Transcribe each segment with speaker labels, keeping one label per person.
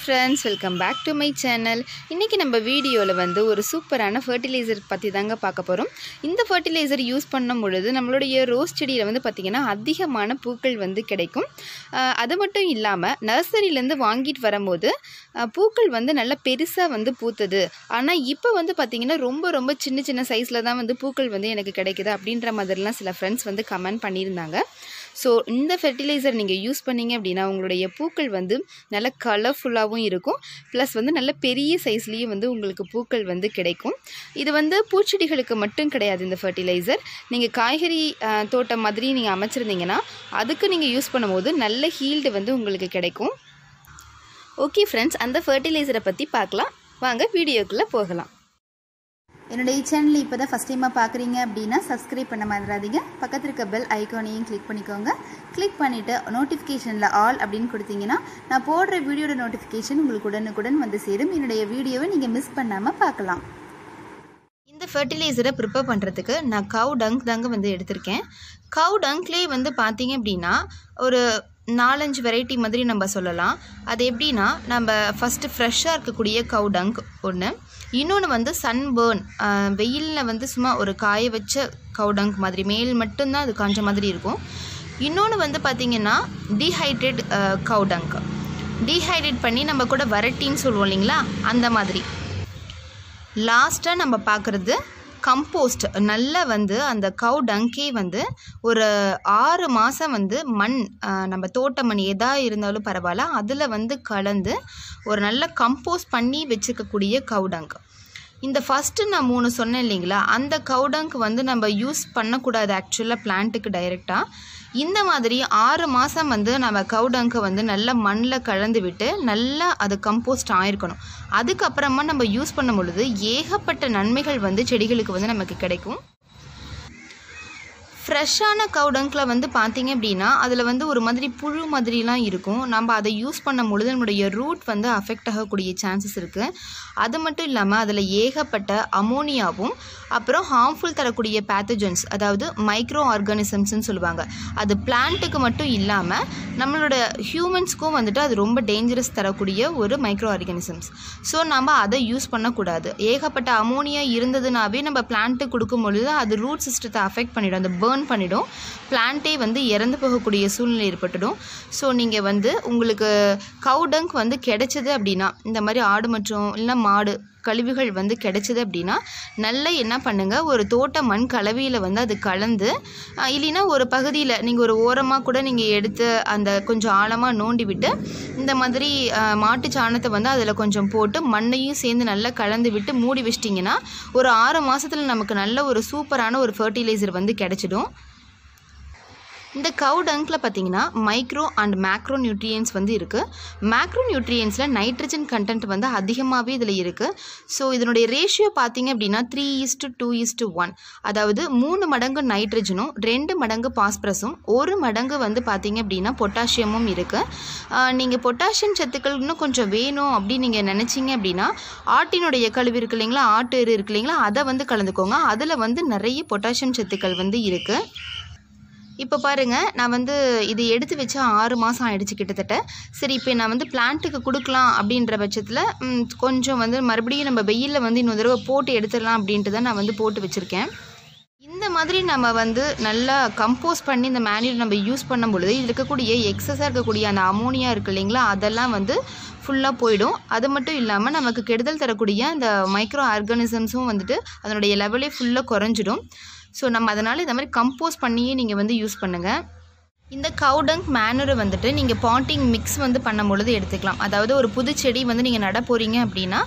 Speaker 1: friends, welcome back to my channel. இன்னைக்கு நம்ம வீடியோல வந்து ஒரு சூப்பரான ஃபெர்டிலைசர் பத்தி தாங்க பார்க்க போறோம். இந்த ஃபெர்டிலைசர் யூஸ் பண்ணும் பொழுது நம்மளுடைய ரோஸ் செடியில வந்து பாத்தீங்கன்னா அதிகமான பூக்கள் வந்து கிடைக்கும். அது மட்டும் இல்லாம நர்சரியில இருந்து வாங்கிட்டு வரும்போது பூக்கள் வந்து நல்ல பெருசா வந்து பூத்தது. ஆனா இப்போ வந்து பாத்தீங்கன்னா ரொம்ப சின்ன சைஸ்ல தான் வந்து பூக்கள் வந்து எனக்கு கிடைக்குது அப்படின்ற மாதிரிலாம் சில फ्रेंड्स வந்து கமெண்ட் பண்ணியிருந்தாங்க. ஸோ இந்த ஃபெர்டிலைசர் நீங்கள் யூஸ் பண்ணிங்க அப்படின்னா உங்களுடைய பூக்கள் வந்து நல்ல கலர்ஃபுல்லாகவும் இருக்கும். ப்ளஸ் வந்து நல்ல பெரிய சைஸ்லேயும் வந்து உங்களுக்கு பூக்கள் வந்து கிடைக்கும். இது வந்து பூச்செடிகளுக்கு மட்டும் கிடையாது. இந்த ஃபெர்டிலைசர் நீங்கள் காய்கறி தோட்டம் மாதிரி நீங்கள் அமைச்சிருந்தீங்கன்னா அதுக்கு நீங்கள் யூஸ் பண்ணும்போது நல்ல ஹீல்டு வந்து உங்களுக்கு கிடைக்கும். ஓகே ஃப்ரெண்ட்ஸ், அந்த ஃபெர்டிலைசரை பற்றி பார்க்கலாம். வாங்க வீடியோக்குள்ளே போகலாம். என்னுடைய சேனலில் இப்போ தான் ஃபஸ்ட் டைமாக பார்க்குறீங்க அப்படின்னா சப்ஸ்கிரைப் பண்ண மறந்துடாதீங்க. பக்கத்தில் இருக்க பெல் ஐக்கானையும் கிளிக் பண்ணிக்கோங்க. கிளிக் பண்ணிவிட்டு நோட்டிஃபிகேஷனில் ஆல் அப்படின்னு கொடுத்தீங்கன்னா நான் போடுற வீடியோட நோட்டிஃபிகேஷன் உங்களுக்கு உடனுக்குடன் வந்து சேரும். என்னுடைய வீடியோவை நீங்கள் மிஸ் பண்ணாமல் பார்க்கலாம். இந்த ஃபெர்டிலைசரை ப்ரிப்பேர் பண்ணுறதுக்கு நான் கவ் டங்க் தாங்க வந்து எடுத்திருக்கேன். கவ் டங்க்லேயே வந்து பார்த்தீங்க அப்படின்னா ஒரு 4-5 வெரைட்டி மாதிரி நம்ம சொல்லலாம். அது எப்படின்னா நம்ம ஃபஸ்ட்டு ஃப்ரெஷ்ஷாக இருக்கக்கூடிய கவ் டங்க் ஒன்று, இன்னொன்று வந்து சன்பேர்ன் வெயிலில் வந்து சும்மா ஒரு காய வச்ச கவ் டங்க் மாதிரி மேல் மட்டும்தான் அது காஞ்ச மாதிரி இருக்கும். இன்னொன்று வந்து பார்த்திங்கன்னா டீஹைட்ரேட் கவ் டங்க், டீஹைட்ரேட் பண்ணி நம்ம கூட வரட்டின்னு சொல்லுவோம் இல்லைங்களா, அந்த மாதிரி. லாஸ்ட்டாக நம்ம பார்க்குறது கம்போஸ்ட். நல்லா வந்து அந்த கவ் டங்கே வந்து ஒரு 6 மாதம் வந்து மண், நம்ம தோட்ட மண் எதாக இருந்தாலும் பரவாயில்ல, அதில் வந்து கலந்து ஒரு நல்ல கம்போஸ்ட் பண்ணி வச்சுக்கக்கூடிய கவ் டங்க். இந்த ஃபஸ்ட்டு நான் 3 சொன்னேன் இல்லைங்களா, அந்த கவ் டங்க் வந்து நம்ம யூஸ் பண்ணக்கூடாது ஆக்சுவலாக பிளான்ட்டுக்கு டைரெக்டாக. இந்த மாதிரி 6 மாதம் வந்து நம்ம கவ் டங்கை வந்து நல்லா மண்ணில் கலந்து விட்டு நல்லா அது கம்போஸ்ட் ஆகிருக்கணும். அதுக்கப்புறமா நம்ம யூஸ் பண்ணும் பொழுது ஏகப்பட்ட நன்மைகள் வந்து செடிகளுக்கு வந்து நமக்கு கிடைக்கும். ஃப்ரெஷ்ஷான கவ் டங்கில் வந்து பார்த்திங்க அப்படின்னா அதில் வந்து ஒரு மாதிரி புழு மாதிரிலாம் இருக்கும். நம்ம அதை யூஸ் பண்ணும் பொழுது நம்மளுடைய ரூட் வந்து அஃபெக்ட் ஆகக்கூடிய சான்சஸ் இருக்குது. அது மட்டும் இல்லாமல் அதில் ஏகப்பட்ட அமோனியாவும் அப்புறம் ஹார்ம்ஃபுல் தரக்கூடிய பேத்தஜன்ஸ், அதாவது மைக்ரோ ஆர்கானிசம்ஸ்ன்னு சொல்லுவாங்க. அது பிளான்ட்டுக்கு மட்டும் இல்லாமல் நம்மளோட ஹியூமன்ஸ்க்கும் வந்துட்டு அது ரொம்ப டேஞ்சரஸ் தரக்கூடிய ஒரு மைக்ரோ ஆர்கானிசம்ஸ். ஸோ நம்ம அதை யூஸ் பண்ணக்கூடாது. ஏகப்பட்ட அமோனியா இருந்ததுனாவே நம்ம பிளான்ட்டுக்கு கொடுக்கும் பொழுது அது ரூட் சிஸ்டத்தை அஃபெக்ட் பண்ணிடும், அந்த பேர்ன் பண்ணிடும், பிளான்ட்டே வந்து இறந்து போகக்கூடிய சூழ்நிலை ஏற்பட்டுடும். ஸோ நீங்கள் வந்து உங்களுக்கு கவ் டங்க் வந்து கிடைச்சது அப்படின்னா, இந்த மாதிரி ஆடு மற்றும் இல்லை மாடு கழிவுகள் வந்து கிடைச்சது அப்படின்னா நல்லா என்ன பண்ணுங்கள், ஒரு தோட்ட மண் கலவையில் வந்து அது கலந்து, இல்லைன்னா ஒரு பகுதியில் நீங்கள் ஒரு ஓரமாக கூட நீங்கள் எடுத்து அந்த கொஞ்சம் ஆழமாக நோண்டி விட்டு இந்த மாதிரி மாட்டு சாணத்தை வந்து அதில் கொஞ்சம் போட்டு மண்ணையும் சேர்ந்து நல்லா கலந்து விட்டு மூடி வச்சிட்டிங்கன்னா ஒரு 6 மாதத்தில் நமக்கு நல்ல ஒரு சூப்பரான ஒரு ஃபெர்டிலைசர் வந்து கிடைச்சிடும். இந்த கவ் டங்கில் பார்த்தீங்கன்னா மைக்ரோ அண்ட் மேக்ரோ நியூட்ரியன்ஸ் வந்து இருக்குது. மேக்ரோ நியூட்ரியன்ஸில் நைட்ரஜன் கண்டென்ட் வந்து அதிகமாகவே இதில் இருக்குது. ஸோ இதனுடைய ரேஷியோ பார்த்தீங்க அப்படின்னா 3:2:1, அதாவது 3 மடங்கு நைட்ரஜனும் 2 மடங்கு பாஸ்பரஸும் 1 மடங்கு வந்து பார்த்தீங்க அப்படின்னா பொட்டாசியமும் இருக்குது. நீங்கள் பொட்டாசியம் சத்துக்கள் இன்னும் கொஞ்சம் வேணும் அப்படின்னு நீங்கள் நினச்சிங்க அப்படின்னா ஆட்டினுடைய கழிவு இருக்கு இல்லைங்களா, ஆட்டு எரு இருக்கு இல்லைங்களா, அதை வந்து கலந்துக்கோங்க. அதில் வந்து நிறைய பொட்டாசியம் சத்துக்கள் வந்து இருக்குது. இப்போ பாருங்கள், நான் வந்து இது எடுத்து வச்சா 6 மாதம் ஆகிடுச்சு கிட்டத்தட்ட. சரி, இப்போ நான் வந்து பிளான்ட்டுக்கு கொடுக்கலாம் அப்படின்ற பட்சத்தில் கொஞ்சம் வந்து மறுபடியும் நம்ம வெயிலில் வந்து இன்னொரு தடவை போட்டு எடுத்துடலாம் அப்படின்ட்டு தான் நான் வந்து போட்டு வச்சுருக்கேன். இந்த மாதிரி நம்ம வந்து நல்லா கம்போஸ்ட் பண்ணி இந்த மேன்யூர் நம்ம யூஸ் பண்ணும் பொழுது இதில் இருக்கக்கூடிய எக்ஸஸாக இருக்கக்கூடிய அந்த அமோனியா இருக்குது இல்லைங்களா, அதெல்லாம் வந்து ஃபுல்லாக போயிடும். அது மட்டும் இல்லாமல் நமக்கு கெடுதல் தரக்கூடிய அந்த மைக்ரோ ஆர்கானிசம்ஸும் வந்துட்டு அதனுடைய லெவலே ஃபுல்லாக குறைஞ்சிடும். ஸோ நம்ம அதனால் இந்த மாதிரி கம்போஸ்ட் பண்ணியே நீங்கள் வந்து யூஸ் பண்ணுங்கள். இந்த கவ் டங்க் மேனூரை வந்துட்டு நீங்கள் பாட்டிங் மிக்ஸ் வந்து பண்ணும் பொழுது எடுத்துக்கலாம். அதாவது ஒரு புது செடி வந்து நீங்கள் நட போகிறீங்க அப்படின்னா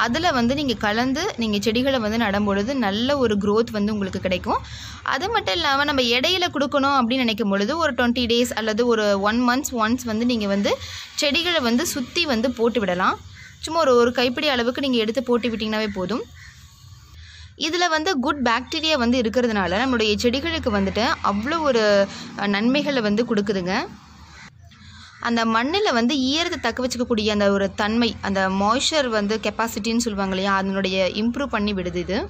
Speaker 1: அதில் வந்து நீங்கள் கலந்து நீங்கள் செடிகளை வந்து நடும்பொழுது நல்ல ஒரு க்ரோத் வந்து உங்களுக்கு கிடைக்கும். அது மட்டும் இல்லாமல் நம்ம இடையில கொடுக்கணும் அப்படின்னு நினைக்கும் பொழுது ஒரு 20 days அல்லது ஒரு 1 month ஒன்ஸ் வந்து நீங்கள் வந்து செடிகளை வந்து சுற்றி வந்து போட்டு விடலாம். சும்மா ஒரு கைப்பிடி அளவுக்கு நீங்கள் எடுத்து போட்டு விட்டிங்கனாவே போதும். இதில் வந்து குட் பாக்டீரியா வந்து இருக்கிறதுனால நம்மளுடைய செடிகளுக்கு வந்துட்டு அவ்வளோ ஒரு நன்மைகளை வந்து கொடுக்குதுங்க. அந்த மண்ணில் வந்து ஈரத்தை தக்க வச்சுக்கக்கூடிய அந்த ஒரு தன்மை, அந்த மாய்ஸ்சர் வந்து கெப்பாசிட்டின்னு சொல்லுவாங்க இல்லையா, அதனுடைய இம்ப்ரூவ் பண்ணி விடுது இது.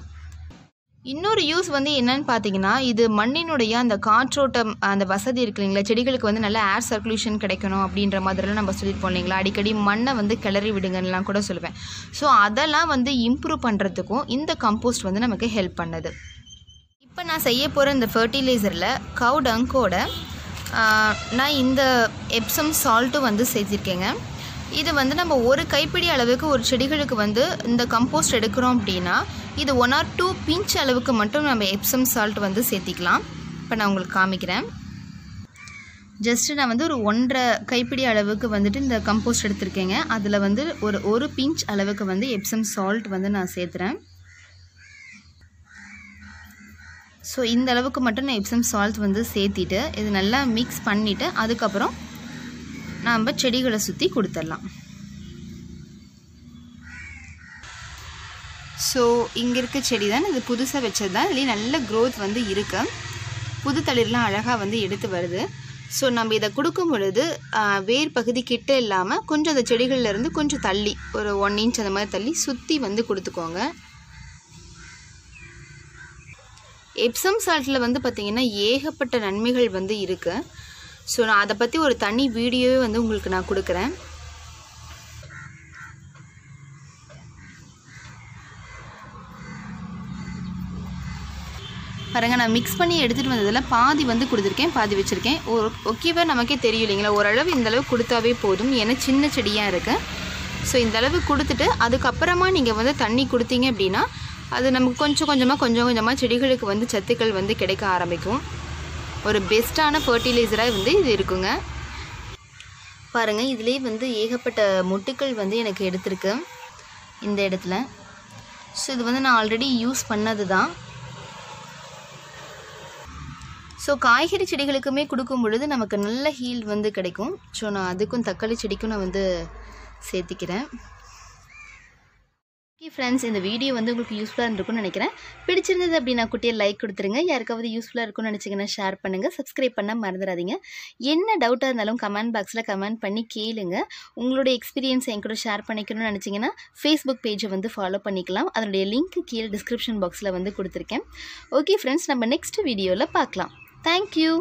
Speaker 1: இன்னொரு யூஸ் வந்து என்னன்னு பார்த்தீங்கன்னா, இது மண்ணினுடைய அந்த காற்றோட்டம் அந்த வசதி இருக்கு இல்லைங்களா, செடிகளுக்கு வந்து நல்ல ஏர் சர்க்குலேஷன் கிடைக்கணும் அப்படின்ற மாதிரிலாம் நம்ம சொல்லியிருப்போம் இல்லைங்களா, அடிக்கடி மண்ணை வந்து கிளறி விடுங்கன்னெலாம் கூட சொல்லுவேன். ஸோ அதெல்லாம் வந்து இம்ப்ரூவ் பண்ணுறதுக்கும் இந்த கம்போஸ்ட் வந்து நமக்கு ஹெல்ப் பண்ணுது. இப்போ நான் செய்ய போகிற இந்த ஃபர்டிலைசரில் கவ் டங்கோட நான் இந்த எப்சம் சால்ட்டும் வந்து சேர்த்திருக்கேங்க. இது வந்து நம்ம ஒரு கைப்பிடி அளவுக்கு ஒரு செடிகளுக்கு வந்து இந்த கம்போஸ்ட் எடுக்கிறோம் அப்படின்னா இது 1 or 2 பிஞ்ச் அளவுக்கு மட்டும் நம்ம எப்சம் சால்ட் வந்து சேர்த்திக்கலாம். இப்போ நான் உங்களுக்கு காமிக்கிறேன். ஜஸ்ட்டு நான் வந்து ஒரு 1.5 கைப்பிடி அளவுக்கு வந்துட்டு இந்த கம்போஸ்ட் எடுத்திருக்கேங்க. அதில் வந்து ஒரு பிஞ்ச் அளவுக்கு வந்து எப்சம் சால்ட் வந்து நான் சேர்த்துறேன். ஸோ இந்த அளவுக்கு மட்டும் நான் எப்சம் சால்ட் வந்து சேர்த்திட்டு இது நல்லா மிக்ஸ் பண்ணிவிட்டு அதுக்கப்புறம் நம்ம செடிகளை சுற்றி கொடுத்துடலாம். ஸோ இங்கே இருக்க செடி தான் இது புதுசாக வச்சது தான். இதுலேயே நல்ல க்ரோத் வந்து இருக்கு. புது தளிர்லாம் அழகாக வந்து எடுத்து வருது. ஸோ நம்ம இதை கொடுக்கும் பொழுது வேர் பகுதி கிட்ட இல்லாமல் கொஞ்சம் அந்த செடிகள்லேருந்து கொஞ்சம் தள்ளி ஒரு 1 inch அந்த மாதிரி தள்ளி சுற்றி வந்து கொடுத்துக்கோங்க. எப்சம் சால்ட்டில் வந்து பார்த்திங்கன்னா ஏகப்பட்ட நன்மைகள் வந்து இருக்குது. ஸோ நான் அதை பற்றி ஒரு தனி வீடியோவே வந்து உங்களுக்கு நான் கொடுக்குறேன். பாருங்கள், நான் மிக்ஸ் பண்ணி எடுத்துகிட்டு வந்ததில் பாதி வந்து கொடுத்துருக்கேன், பாதி வச்சுருக்கேன். ஓகேவா நமக்கே தெரியும் இல்லைங்களா, ஓரளவு இந்தளவு கொடுத்தாவே போதும். ஏன்னா சின்ன செடியாக இருக்குது. ஸோ இந்தளவு கொடுத்துட்டு அதுக்கப்புறமா நீங்கள் வந்து தண்ணி கொடுத்தீங்க அப்படின்னா அது நமக்கு கொஞ்சம் கொஞ்சமாக செடிகளுக்கு வந்து சத்துக்கள் வந்து கிடைக்க ஆரம்பிக்கும். ஒரு பெஸ்ட்டான ஃபர்டிலைசராக வந்து இது இருக்குங்க. பாருங்கள், இதுலேயே வந்து ஏகப்பட்ட மொட்டுக்கள் வந்து எனக்கு எடுத்திருக்கு இந்த இடத்துல. ஸோ இது வந்து நான் ஆல்ரெடி யூஸ் பண்ணது தான். ஸோ காய்கறி செடிகளுக்குமே கொடுக்கும் பொழுது நமக்கு நல்ல ஹீல் வந்து கிடைக்கும். ஸோ நான் அதுக்கும் தக்காளி செடிக்கும் நான் வந்து சேர்த்திக்கிறேன். ஓகே ஃப்ரெண்ட்ஸ், இந்த வீடியோ வந்து உங்களுக்கு யூஸ்ஃபுல்லாக இருந்திருக்கும்னு நினைக்கிறேன். பிடிச்சிருந்தது அப்படின்னா குட்டியை லைக் கொடுத்துருங்க. யாருக்காவது யூஸ்ஃபுல்லாக இருக்கும்னு நினச்சிங்கன்னா ஷேர் பண்ணுங்கள். சப்ஸ்கிரைப் பண்ண மறந்துடாதீங்க. என்ன டவுட்டாக இருந்தாலும் கமெண்ட் பாக்ஸில் கமெண்ட் பண்ணி கேளுங்க. உங்களோட எக்ஸ்பீரியன்ஸ் என் கூட ஷேர் பண்ணிக்கணும்னு நினச்சிங்கன்னா ஃபேஸ்புக் பேஜை வந்து ஃபாலோ பண்ணிக்கலாம். அதனுடைய லிங்க் கீழே டிஸ்கிரிப்ஷன் பாக்ஸில் வந்து கொடுத்துருக்கேன். ஓகே ஃப்ரெண்ட்ஸ், நம்ம நெக்ஸ்ட் வீடியோவில் பார்க்கலாம். தேங்க்யூ.